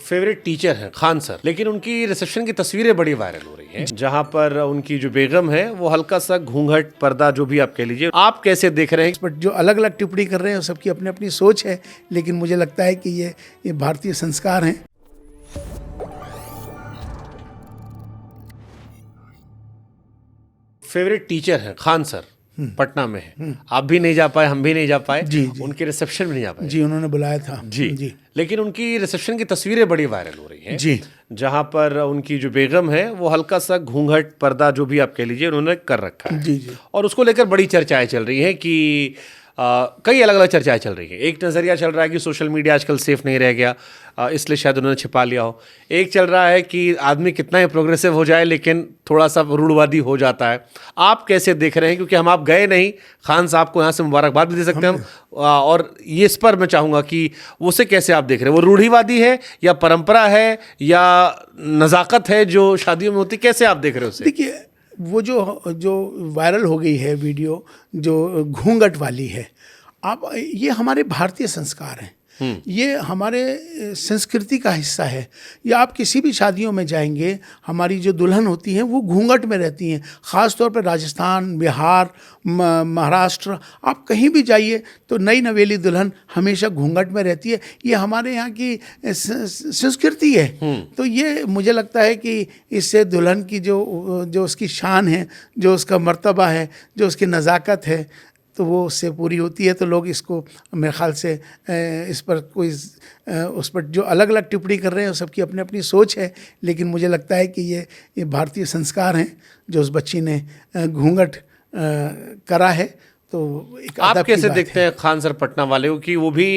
Favourite teacher हैं Khan sir, लेकिन उनकी रिसेप्शन की तस्वीरें बड़ी वायरल हो रही हैं जहां पर उनकी जो बेगम है वो हल्का सा घूंघट पर्दा जो भी आप कह लीजिए, आप कैसे देख रहे हैं? बट जो अलग अलग टिप्पणी कर रहे हैं सबकी अपनी अपनी सोच है, लेकिन मुझे लगता है कि ये भारतीय संस्कार हैं। फेवरेट टीचर हैं खान सर, पटना में है। आप भी नहीं जा पाए, हम भी नहीं जा पाए, जी। उनके रिसेप्शन में नहीं जा पाए। जी, उन्होंने बुलाया था। जी। लेकिन उनकी रिसेप्शन की तस्वीरें बड़ी वायरल हो रही हैं जी, जहां पर उनकी जो बेगम है वो हल्का सा घूंघट पर्दा जो भी आप कह लीजिए उन्होंने कर रखा है। जी। और उसको लेकर बड़ी चर्चाएं चल रही हैं कि कई अलग अलग चर्चाएं चल रही हैं। एक नज़रिया चल रहा है कि सोशल मीडिया आजकल सेफ नहीं रह गया, इसलिए शायद उन्होंने छिपा लिया हो। एक चल रहा है कि आदमी कितना ही प्रोग्रेसिव हो जाए लेकिन थोड़ा सा रूढ़वादी हो जाता है। आप कैसे देख रहे हैं? क्योंकि हम आप गए नहीं, खान साहब को यहाँ से मुबारकबाद भी दे सकते हैं हम, और ये इस पर मैं चाहूँगा कि उसे कैसे आप देख रहे हैं? वो रूढ़िवादी है या परंपरा है या नज़ाकत है जो शादियों में होती, कैसे आप देख रहे हो उसे? देखिए, वो जो वायरल हो गई है वीडियो जो घूंघट वाली है, आप ये हमारे भारतीय संस्कार हैं, ये हमारे संस्कृति का हिस्सा है। या आप किसी भी शादियों में जाएंगे, हमारी जो दुल्हन होती हैं वो घूंघट में रहती हैं। ख़ास तौर पर राजस्थान, बिहार, महाराष्ट्र, आप कहीं भी जाइए तो नई नवेली दुल्हन हमेशा घूंघट में रहती है। ये हमारे यहाँ की संस्कृति है। तो ये मुझे लगता है कि इससे दुल्हन की जो उसकी शान है, जो उसका मर्तबा है, जो उसकी नज़ाकत है, तो वो उससे पूरी होती है। तो लोग इसको मेरे ख्याल से इस पर कोई उस पर जो अलग अलग टिप्पणी कर रहे हैं सबकी अपनी अपनी सोच है, लेकिन मुझे लगता है कि ये भारतीय संस्कार हैं जो उस बच्ची ने घूंघट करा है। तो एक आप कैसे देखते हैं खान सर पटना वाले को कि वो भी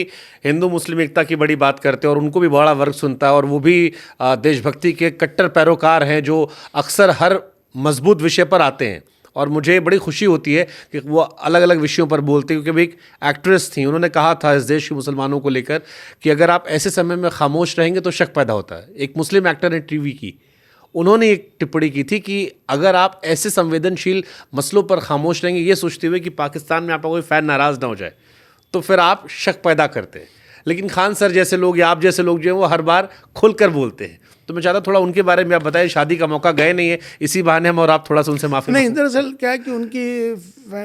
हिंदू मुस्लिम एकता की बड़ी बात करते हैं और उनको भी बड़ा वर्ग सुनता है और वो भी देशभक्ति के कट्टर पैरोकार हैं जो अक्सर हर मजबूत विषय पर आते हैं? और मुझे बड़ी खुशी होती है कि वो अलग अलग विषयों पर बोलते हैं, क्योंकि भी एक एक्ट्रेस थी, उन्होंने कहा था इस देश के मुसलमानों को लेकर कि अगर आप ऐसे समय में खामोश रहेंगे तो शक पैदा होता है। एक मुस्लिम एक्टर ने टीवी की, उन्होंने एक टिप्पणी की थी कि अगर आप ऐसे संवेदनशील मसलों पर खामोश रहेंगे ये सोचते हुए कि पाकिस्तान में आपका कोई फ़ैन नाराज़ ना हो जाए, तो फिर आप शक पैदा करते हैं। लेकिन खान सर जैसे लोग या आप जैसे लोग जो हैं वो हर बार खुलकर बोलते हैं। तो मैं चाहता थोड़ा उनके बारे में आप बताएं। शादी का मौका गए नहीं है, इसी बहाने हम और आप थोड़ा सा उनसे माफ़ी नहीं, दरअसल क्या है कि उनकी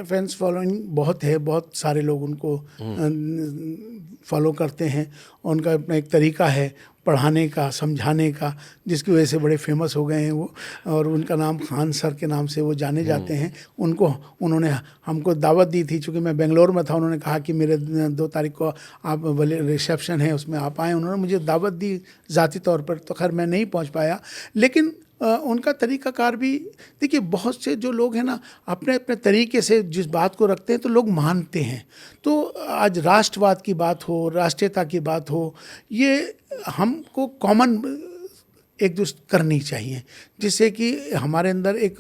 फैंस फॉलोइंग बहुत है, बहुत सारे लोग उनको फॉलो करते हैं। उनका अपना एक तरीका है पढ़ाने का, समझाने का, जिसकी वजह से बड़े फेमस हो गए हैं वो, और उनका नाम खान सर के नाम से वो जाने जाते हैं। उन्होंने हमको दावत दी थी, चूँकि मैं बेंगलोर में था। उन्होंने कहा कि मेरे 2 तारीख को आप बोले रिसेप्शन है, उसमें आप आएँ। उन्होंने मुझे दावत दी ज़ाती तौर पर, तो खैर मैं नहीं पहुंच पाया। लेकिन उनका तरीक़ाकार भी, देखिए, बहुत से जो लोग हैं ना अपने अपने तरीके से जिस बात को रखते हैं तो लोग मानते हैं। तो आज राष्ट्रवाद की बात हो, राष्ट्रीयता की बात हो, ये हमको कॉमन एक दूसरे करनी चाहिए, जिससे कि हमारे अंदर एक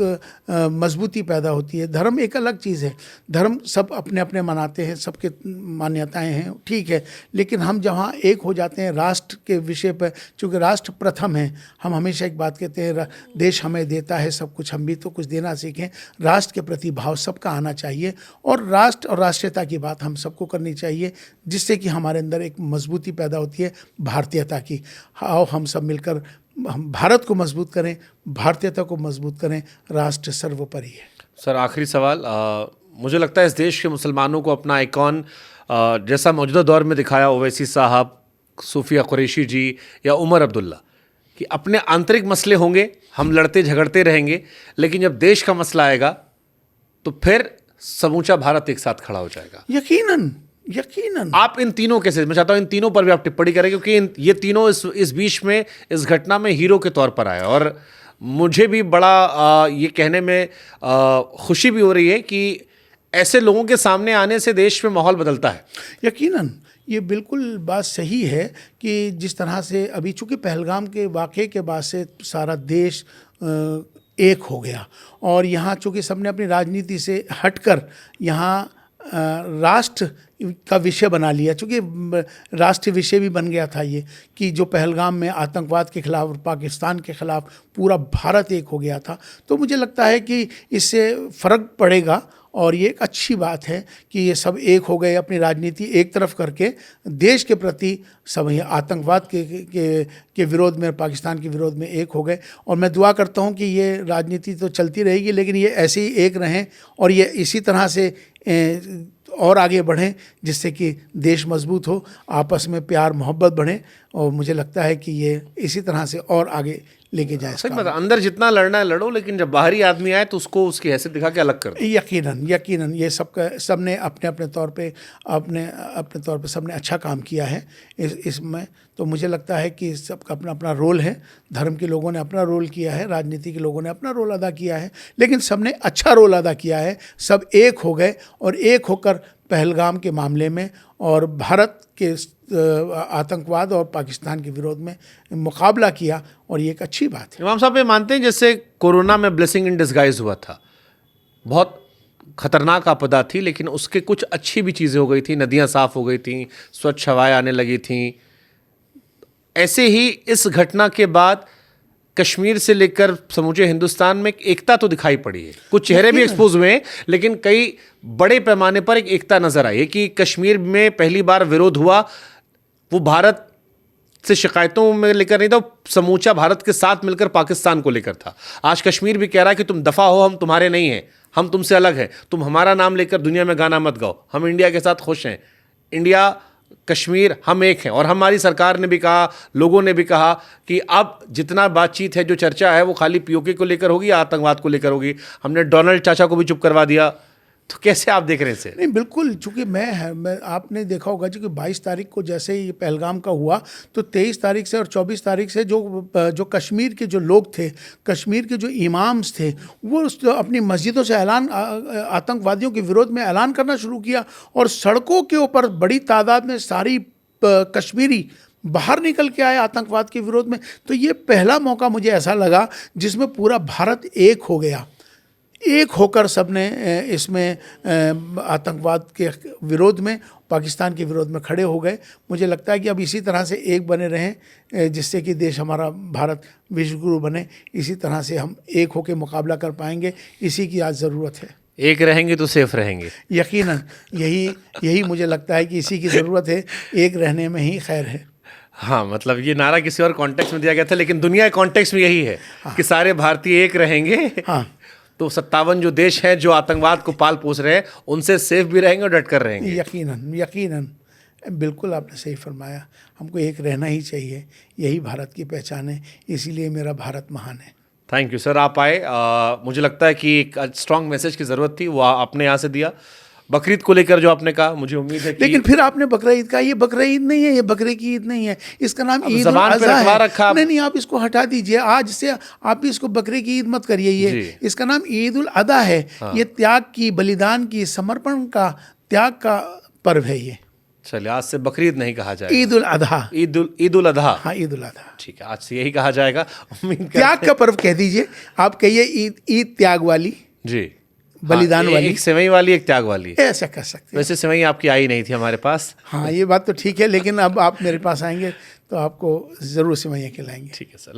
मजबूती पैदा होती है। धर्म एक अलग चीज़ है, धर्म सब अपने अपने मनाते हैं, सबके मान्यताएं हैं, ठीक है। लेकिन हम जहाँ एक हो जाते हैं राष्ट्र के विषय पर, चूँकि राष्ट्र प्रथम है, हम हमेशा एक बात कहते हैं, देश हमें देता है सब कुछ, हम भी तो कुछ देना सीखें। राष्ट्र के प्रति भाव सबका आना चाहिए और राष्ट्र और राष्ट्रीयता की बात हम सबको करनी चाहिए, जिससे कि हमारे अंदर एक मजबूती पैदा होती है भारतीयता की। आओ हम सब मिलकर हम भारत को मजबूत करें, भारतीयता को मजबूत करें, राष्ट्र सर्वोपरि है। सर, आखिरी सवाल, मुझे लगता है इस देश के मुसलमानों को अपना आइकॉन जैसा मौजूदा दौर में दिखाया ओवैसी साहब, सूफिया कुरैशी जी या उमर अब्दुल्ला, कि अपने आंतरिक मसले होंगे, हम लड़ते झगड़ते रहेंगे, लेकिन जब देश का मसला आएगा तो फिर समूचा भारत एक साथ खड़ा हो जाएगा। यकीनन। आप इन तीनों कैसे, मैं चाहता हूं इन तीनों पर भी आप टिप्पणी करें, क्योंकि ये तीनों इस बीच में, इस घटना में हीरो के तौर पर आए और मुझे भी बड़ा ये कहने में खुशी भी हो रही है कि ऐसे लोगों के सामने आने से देश में माहौल बदलता है। यकीनन ये बिल्कुल बात सही है कि जिस तरह से अभी चूँकि पहलगाम के वाक़े के बाद से सारा देश एक हो गया और यहाँ चूँकि सबने अपनी राजनीति से हटकर यहाँ राष्ट्र का विषय बना लिया, चूँकि राष्ट्रीय विषय भी बन गया था ये, कि जो पहलगाम में आतंकवाद के ख़िलाफ़ और पाकिस्तान के ख़िलाफ़ पूरा भारत एक हो गया था। तो मुझे लगता है कि इससे फ़र्क पड़ेगा और ये एक अच्छी बात है कि ये सब एक हो गए, अपनी राजनीति एक तरफ करके देश के प्रति सब ये आतंकवाद के विरोध में, पाकिस्तान के विरोध में एक हो गए। और मैं दुआ करता हूँ कि ये राजनीति तो चलती रहेगी, लेकिन ये ऐसे ही एक रहें और ये इसी तरह से और आगे बढ़ें, जिससे कि देश मजबूत हो, आपस में प्यार मोहब्बत बढ़े। और मुझे लगता है कि ये इसी तरह से और आगे लेके जाए। सही बात है, अंदर जितना लड़ना है लड़ो, लेकिन जब बाहरी आदमी आए तो उसको उसकी हैसियत दिखा के अलग कर दो। यकीनन ये सबने अपने अपने तौर पे सबने अच्छा काम किया है इसमें। तो मुझे लगता है कि सबका अपना अपना रोल है। धर्म के लोगों ने अपना रोल किया है, राजनीति के लोगों ने अपना रोल अदा किया है, लेकिन सबने अच्छा रोल अदा किया है। सब एक हो गए और एक होकर पहलगाम के मामले में और भारत के आतंकवाद और पाकिस्तान के विरोध में मुकाबला किया, और ये एक अच्छी बात है। इमाम साहब ये मानते हैं जैसे कोरोना में ब्लेसिंग इन डिस्गाइज हुआ था, बहुत खतरनाक आपदा थी, लेकिन उसके कुछ अच्छी भी चीज़ें हो गई थी, नदियाँ साफ़ हो गई थी, स्वच्छ हवाएं आने लगी थीं। ऐसे ही इस घटना के बाद कश्मीर से लेकर समूचे हिंदुस्तान में एकता तो दिखाई पड़ी है, कुछ चेहरे भी एक्सपोज हुए हैं, लेकिन कई बड़े पैमाने पर एक एकता नजर आई है कि कश्मीर में पहली बार विरोध हुआ, वो भारत से शिकायतों में लेकर नहीं था, समूचा भारत के साथ मिलकर पाकिस्तान को लेकर था। आज कश्मीर भी कह रहा है कि तुम दफा हो, हम तुम्हारे नहीं हैं, हम तुमसे अलग हैं, तुम हमारा नाम लेकर दुनिया में गाना मत गाओ, हम इंडिया के साथ खुश हैं, इंडिया कश्मीर हम एक हैं। और हमारी सरकार ने भी कहा, लोगों ने भी कहा कि अब जितना बातचीत है, जो चर्चा है, वो खाली पीओके को लेकर होगी या आतंकवाद को लेकर होगी। हमने डोनाल्ड चाचा को भी चुप करवा दिया। तो कैसे आप देख रहे हैं इसे? नहीं, बिल्कुल, चूंकि मैं आपने देखा होगा कि 22 तारीख को जैसे ही पहलगाम का हुआ, तो 23 तारीख से और 24 तारीख से जो कश्मीर के जो लोग थे, कश्मीर के जो इमाम्स थे, वो अपनी मस्जिदों से आतंकवादियों के विरोध में ऐलान करना शुरू किया, और सड़कों के ऊपर बड़ी तादाद में सारी कश्मीरी बाहर निकल के आए आतंकवाद के विरोध में। तो ये पहला मौका मुझे ऐसा लगा जिसमें पूरा भारत एक हो गया, एक होकर सबने इसमें आतंकवाद के विरोध में, पाकिस्तान के विरोध में खड़े हो गए। मुझे लगता है कि अब इसी तरह से एक बने रहें, जिससे कि देश हमारा भारत विश्वगुरु बने। इसी तरह से हम एक होकर मुकाबला कर पाएंगे, इसी की आज ज़रूरत है। एक रहेंगे तो सेफ रहेंगे। यकीनन यही मुझे लगता है कि इसी की ज़रूरत है, एक रहने में ही खैर है। हाँ, मतलब ये नारा किसी और कॉन्टेक्स्ट में दिया गया था, लेकिन दुनिया के कॉन्टेक्स्ट में यही है कि सारे भारतीय एक रहेंगे। हाँ, तो 57 जो देश हैं जो आतंकवाद को पाल पोस रहे हैं, उनसे सेफ भी रहेंगे और डट कर रहेंगे। यकीनन बिल्कुल आपने सही फरमाया। हमको एक रहना ही चाहिए, यही भारत की पहचान है, इसीलिए मेरा भारत महान है। थैंक यू सर, आप आए। मुझे लगता है कि एक स्ट्रॉन्ग मैसेज की ज़रूरत थी, वो आपने यहाँ से दिया। बकरीद को लेकर जो आपने कहा, मुझे उम्मीद है कि, लेकिन फिर आपने बकरा ईद कहा, ये बकरा ईद नहीं है, ये बकरे की ईद नहीं है, इसका नाम ईद उल अज़हा है। नहीं, आप इसको हटा दीजिए, आज से आप इसको बकरे की ईद मत करिए, ये इसका नाम ईद उल अज़हा है। ये त्याग की, बलिदान की, समर्पण का, त्याग का पर्व है ये। चलिए, आज से बकरीद नहीं कहा जाएगा, ईद उल अज़हा। ईद उल अज़हा। हाँ, ईद उल अज़हा, ठीक है, आज से यही कहा जाएगा। उम्मीद त्याग का पर्व कह दीजिए, आप कहिए ईद त्याग वाली, जी, बलिदान वाली। एक सेवई वाली, एक त्याग वाली, ऐसा कर सकते हैं। वैसे सेवई आपकी आई नहीं थी हमारे पास। हाँ, ये बात तो ठीक है, लेकिन अब आप मेरे पास आएंगे तो आपको ज़रूर सेवइयाँ खिलाएंगे। ठीक है सर।